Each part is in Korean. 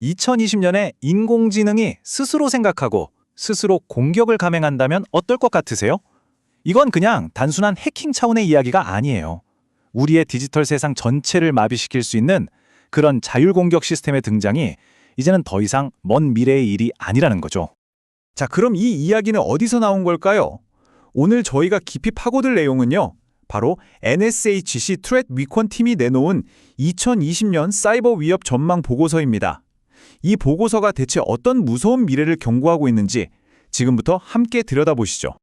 2020년에 인공지능이 스스로 생각하고 스스로 공격을 감행한다면 어떨 것 같으세요? 이건 그냥 단순한 해킹 차원의 이야기가 아니에요. 우리의 디지털 세상 전체를 마비시킬 수 있는 그런 자율공격 시스템의 등장이 이제는 더 이상 먼 미래의 일이 아니라는 거죠. 자, 그럼 이 이야기는 어디서 나온 걸까요? 오늘 저희가 깊이 파고들 내용은요. 바로 NSHC 트렛 위콘 팀이 내놓은 2020년 사이버 위협 전망 보고서입니다. 이 보고서가 대체 어떤 무서운 미래를 경고하고 있는지 지금부터 함께 들여다보시죠.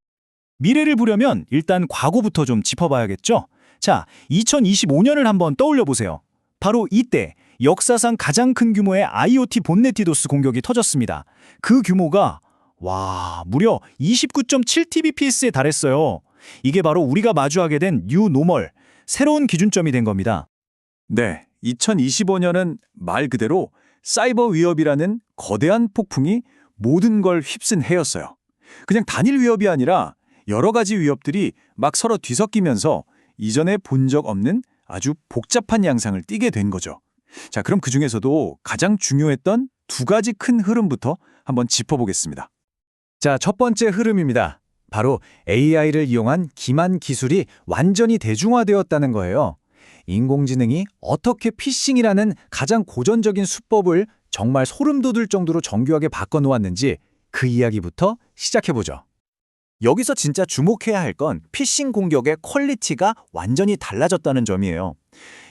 미래를 보려면 일단 과거부터 좀 짚어봐야겠죠? 자, 2025년을 한번 떠올려 보세요. 바로 이때 역사상 가장 큰 규모의 IoT 본넷 디도스 공격이 터졌습니다. 그 규모가 무려 29.7TBPS에 달했어요. 이게 바로 우리가 마주하게 된 뉴 노멀, 새로운 기준점이 된 겁니다. 네, 2025년은 말 그대로 사이버 위협이라는 거대한 폭풍이 모든 걸 휩쓴 해였어요. 그냥 단일 위협이 아니라 여러 가지 위협들이 막 서로 뒤섞이면서 이전에 본 적 없는 아주 복잡한 양상을 띠게 된 거죠. 자, 그럼 그중에서도 가장 중요했던 두 가지 큰 흐름부터 한번 짚어보겠습니다. 자, 첫 번째 흐름입니다. 바로 AI를 이용한 기만 기술이 완전히 대중화되었다는 거예요. 인공지능이 어떻게 피싱이라는 가장 고전적인 수법을 정말 소름 돋을 정도로 정교하게 바꿔놓았는지 그 이야기부터 시작해보죠. 여기서 진짜 주목해야 할 건 피싱 공격의 퀄리티가 완전히 달라졌다는 점이에요.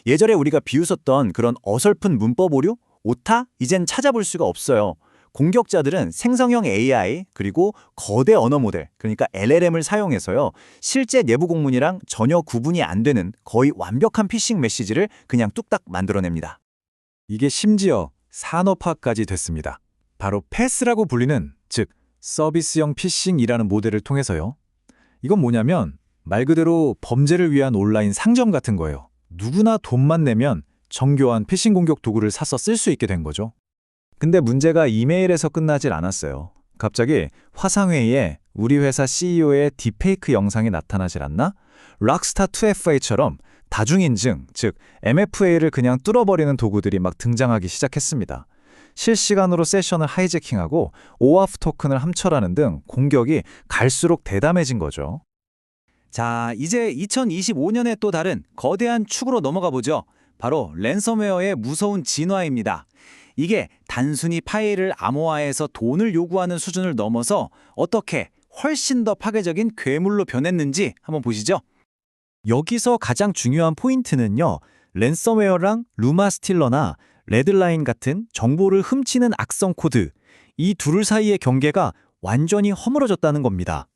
예전에 우리가 비웃었던 그런 어설픈 문법 오류, 오타, 이젠 찾아볼 수가 없어요. 공격자들은 생성형 AI 그리고 거대 언어 모델, 그러니까 LLM을 사용해서요. 실제 내부 공문이랑 전혀 구분이 안 되는 거의 완벽한 피싱 메시지를 그냥 뚝딱 만들어냅니다. 이게 심지어 산업화까지 됐습니다. 바로 패스라고 불리는, 즉 서비스형 피싱이라는 모델을 통해서요. 이건 뭐냐면 말 그대로 범죄를 위한 온라인 상점 같은 거예요. 누구나 돈만 내면 정교한 피싱 공격 도구를 사서 쓸 수 있게 된 거죠. 근데 문제가 이메일에서 끝나질 않았어요. 갑자기 화상회의에 우리 회사 CEO의 딥페이크 영상이 나타나질 않나? 락스타2FA처럼 다중인증, 즉 MFA를 그냥 뚫어버리는 도구들이 막 등장하기 시작했습니다. 실시간으로 세션을 하이제킹하고 오아프 토큰을 함철하는 등 공격이 갈수록 대담해진 거죠. 자, 이제 2025년에 또 다른 거대한 축으로 넘어가 보죠. 바로 랜섬웨어의 무서운 진화입니다. 이게 단순히 파일을 암호화해서 돈을 요구하는 수준을 넘어서 어떻게 훨씬 더 파괴적인 괴물로 변했는지 한번 보시죠. 여기서 가장 중요한 포인트는요. 랜섬웨어랑 루마스틸러나 레드라인 같은 정보를 훔치는 악성 코드, 이 둘 사이의 경계가 완전히 허물어졌다는 겁니다.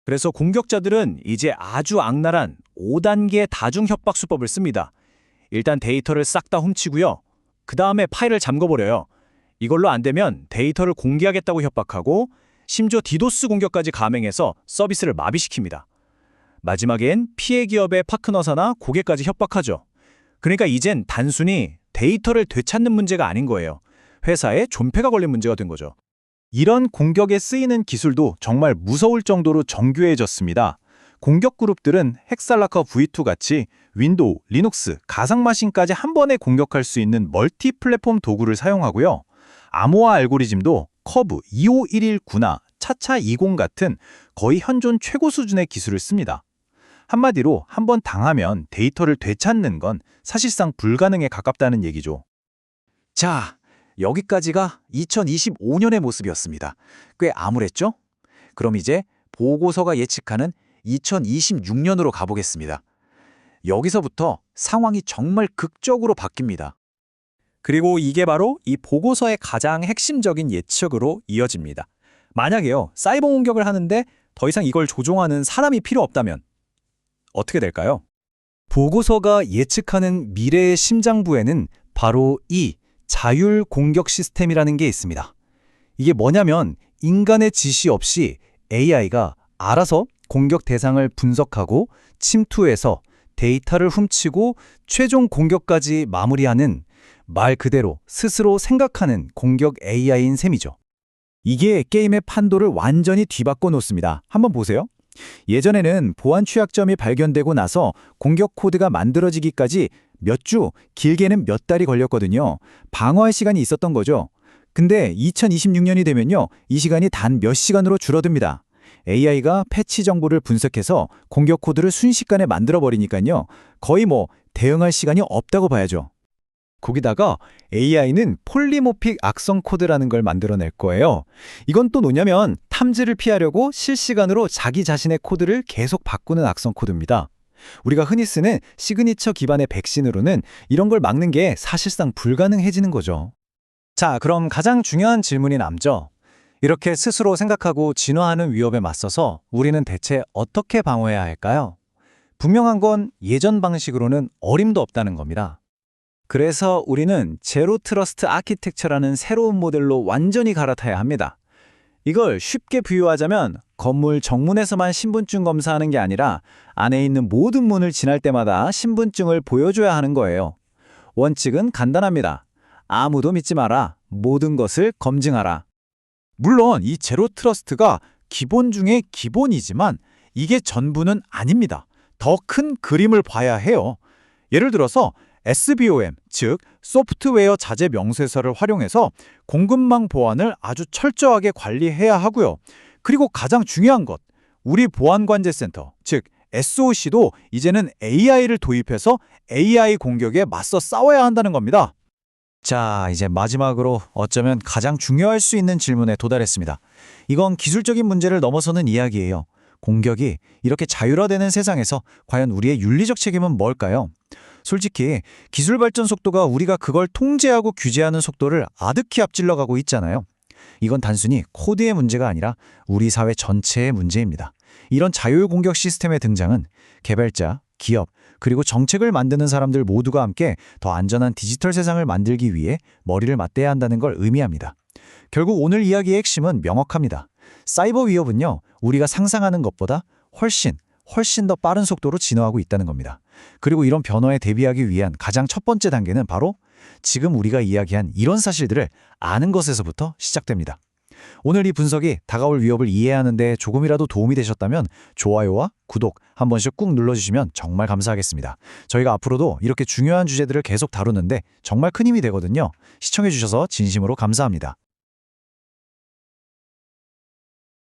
그래서 공격자들은 이제 아주 악랄한 5단계 다중 협박 수법을 씁니다. 일단 데이터를 싹 다 훔치고요. 그 다음에 파일을 잠궈버려요. 이걸로 안 되면 데이터를 공개하겠다고 협박하고 심지어 디도스 공격까지 감행해서 서비스를 마비시킵니다. 마지막엔 피해 기업의 파트너사나 고객까지 협박하죠. 그러니까 이젠 단순히 데이터를 되찾는 문제가 아닌 거예요. 회사에 존폐가 걸린 문제가 된 거죠. 이런 공격에 쓰이는 기술도 정말 무서울 정도로 정교해졌습니다. 공격 그룹들은 헥살라커 V2 같이 윈도우, 리눅스, 가상마신까지 한 번에 공격할 수 있는 멀티 플랫폼 도구를 사용하고요. 암호화 알고리즘도 커브 25119나 차차20 같은 거의 현존 최고 수준의 기술을 씁니다. 한마디로 한 번 당하면 데이터를 되찾는 건 사실상 불가능에 가깝다는 얘기죠. 자, 여기까지가 2025년의 모습이었습니다. 꽤 암울했죠? 그럼 이제 보고서가 예측하는 2026년으로 가보겠습니다. 여기서부터 상황이 정말 극적으로 바뀝니다. 그리고 이게 바로 이 보고서의 가장 핵심적인 예측으로 이어집니다. 만약에요, 사이버 공격을 하는데 더 이상 이걸 조종하는 사람이 필요 없다면 어떻게 될까요? 보고서가 예측하는 미래의 심장부에는 바로 이 자율 공격 시스템이라는 게 있습니다. 이게 뭐냐면 인간의 지시 없이 AI가 알아서 공격 대상을 분석하고 침투해서 데이터를 훔치고 최종 공격까지 마무리하는 말 그대로 스스로 생각하는 공격 AI인 셈이죠. 이게 게임의 판도를 완전히 뒤바꿔 놓습니다. 한번 보세요. 예전에는 보안 취약점이 발견되고 나서 공격 코드가 만들어지기까지 몇 주, 길게는 몇 달이 걸렸거든요. 방어할 시간이 있었던 거죠. 근데 2026년이 되면요, 이 시간이 단 몇 시간으로 줄어듭니다. AI가 패치 정보를 분석해서 공격 코드를 순식간에 만들어버리니까요, 거의 대응할 시간이 없다고 봐야죠. 거기다가 AI는 폴리모픽 악성 코드라는 걸 만들어낼 거예요. 이건 또 뭐냐면 탐지를 피하려고 실시간으로 자기 자신의 코드를 계속 바꾸는 악성 코드입니다. 우리가 흔히 쓰는 시그니처 기반의 백신으로는 이런 걸 막는 게 사실상 불가능해지는 거죠. 자, 그럼 가장 중요한 질문이 남죠. 이렇게 스스로 생각하고 진화하는 위협에 맞서서 우리는 대체 어떻게 방어해야 할까요? 분명한 건 예전 방식으로는 어림도 없다는 겁니다. 그래서 우리는 제로 트러스트 아키텍처라는 새로운 모델로 완전히 갈아타야 합니다. 이걸 쉽게 비유하자면 건물 정문에서만 신분증 검사하는 게 아니라 안에 있는 모든 문을 지날 때마다 신분증을 보여줘야 하는 거예요. 원칙은 간단합니다. 아무도 믿지 마라. 모든 것을 검증하라. 물론 이 제로 트러스트가 기본 중에 기본이지만 이게 전부는 아닙니다. 더 큰 그림을 봐야 해요. 예를 들어서 SBOM, 즉 소프트웨어 자재 명세서를 활용해서 공급망 보안을 아주 철저하게 관리해야 하고요. 그리고 가장 중요한 것, 우리 보안관제센터, 즉 SOC도 이제는 AI를 도입해서 AI 공격에 맞서 싸워야 한다는 겁니다. 자, 이제 마지막으로 어쩌면 가장 중요할 수 있는 질문에 도달했습니다. 이건 기술적인 문제를 넘어서는 이야기예요. 공격이 이렇게 자율화되는 세상에서 과연 우리의 윤리적 책임은 뭘까요? 솔직히 기술 발전 속도가 우리가 그걸 통제하고 규제하는 속도를 아득히 앞질러 가고 있잖아요. 이건 단순히 코드의 문제가 아니라 우리 사회 전체의 문제입니다. 이런 자율 공격 시스템의 등장은 개발자, 기업, 그리고 정책을 만드는 사람들 모두가 함께 더 안전한 디지털 세상을 만들기 위해 머리를 맞대야 한다는 걸 의미합니다. 결국 오늘 이야기의 핵심은 명확합니다. 사이버 위협은요, 우리가 상상하는 것보다 훨씬 더 빠른 속도로 진화하고 있다는 겁니다. 그리고 이런 변화에 대비하기 위한 가장 첫 번째 단계는 바로 지금 우리가 이야기한 이런 사실들을 아는 것에서부터 시작됩니다. 오늘 이 분석이 다가올 위협을 이해하는 데 조금이라도 도움이 되셨다면 좋아요와 구독 한 번씩 꾹 눌러주시면 정말 감사하겠습니다. 저희가 앞으로도 이렇게 중요한 주제들을 계속 다루는데 정말 큰 힘이 되거든요. 시청해주셔서 진심으로 감사합니다.